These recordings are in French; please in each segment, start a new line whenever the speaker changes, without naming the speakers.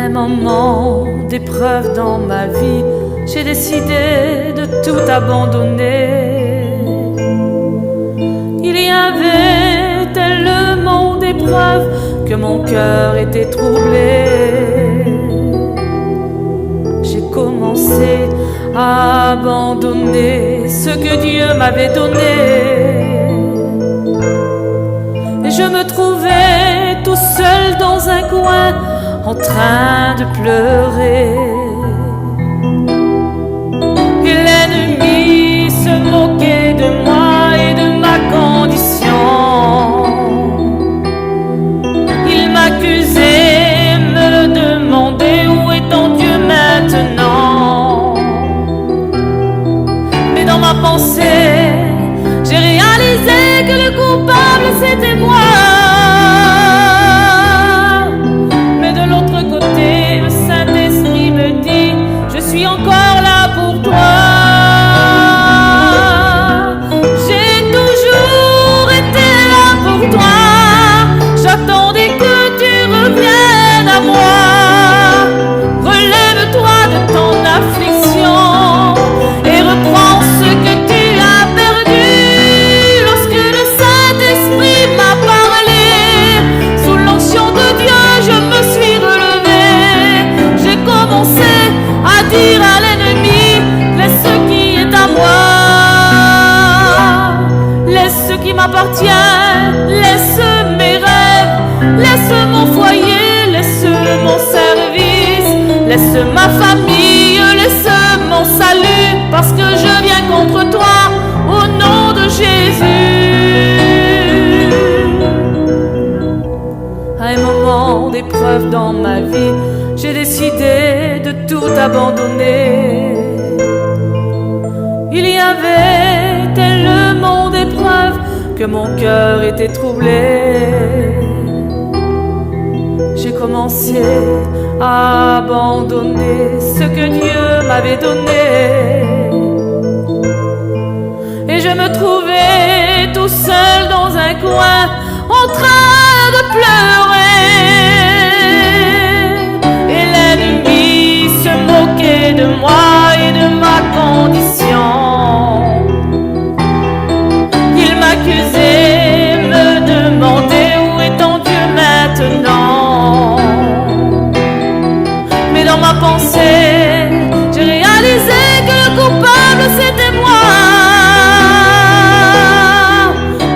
un moment d'épreuve dans ma vie, j'ai décidé de tout abandonner. Il y avait tellement d'épreuves que mon cœur était troublé. J'ai commencé à abandonner ce que Dieu m'avait donné. Et je me trouvais tout seul dans un coin, en train de pleurer. Et l'ennemi se moquait de moi et de ma condition. Il m'accusait, me demandait où est ton Dieu maintenant. Mais dans ma pensée, j'ai réalisé que le coupable c'était moi. Encore là pour toi. J'ai toujours été là pour toi. J'attendais que tu reviennes à moi. Relève-toi de ton affliction et reprends ce que tu as perdu. Lorsque le Saint-Esprit m'a parlé, sous l'onction de Dieu je me suis relevée. J'ai commencé à dire à l'ennemi, laisse ce qui est à moi, laisse ce qui m'appartient, laisse mes rêves, laisse mon foyer, laisse mon service, laisse ma famille, laisse mon salut, parce que je viens contre toi au nom de Jésus. À un moment d'épreuve dans ma vie, j'ai décidé de tout abandonner. Il y avait tellement d'épreuves que mon cœur était troublé. J'ai commencé à abandonner ce que Dieu m'avait donné. Et je me trouvais tout seul dans un coin, en train de pleurer. De moi et de ma condition. Il m'accusait, me demandait où est ton Dieu maintenant. Mais dans ma pensée, j'ai réalisé que le coupable c'était moi.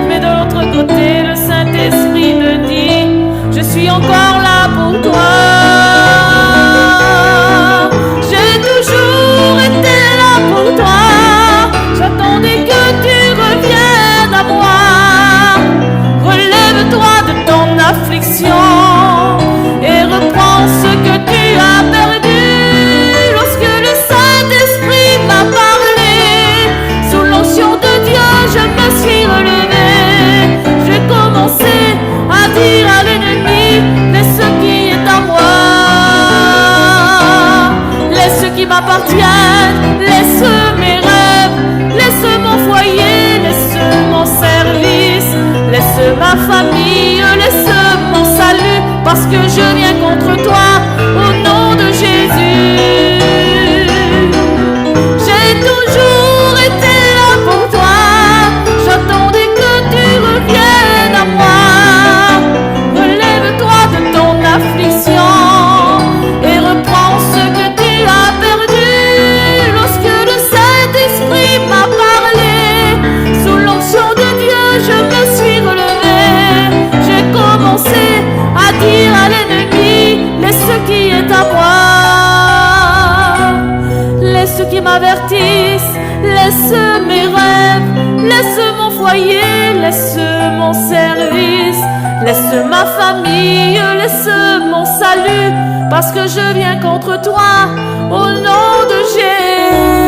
Mais de l'autre côté, le Saint-Esprit me dit, je suis encore là pour toi. J'attendais que tu reviennes à moi. Relève-toi de ton affliction et reprends ce que tu as perdu. Lorsque le Saint-Esprit m'a parlé, sous l'onction de Dieu je me suis relevée. J'ai commencé à dire à l'ennemi, laisse ce qui est à moi, laisse ce qui m'appartient, laisse mes rêves, laisse mon foyer, laisse mon service, laisse ma famille, laisse mon salut, parce que je viens contre toi au nom de Jésus. J'ai toujours été là pour toi, j'attendais que tu reviennes à moi. Relève-toi de ton affliction et reprends ce que tu as perdu. Lorsque le Saint-Esprit m'a parlé, sous l'onction de Dieu je me suis relevée. J'ai commencé à dire à l'ennemi, laisse ce qui est à moi, laisse ce qui m'avertisse, laisse mes rêves, laisse mon foyer, laisse mon service, laisse ma famille, laisse mon salut, parce que je viens contre toi au nom de Jésus.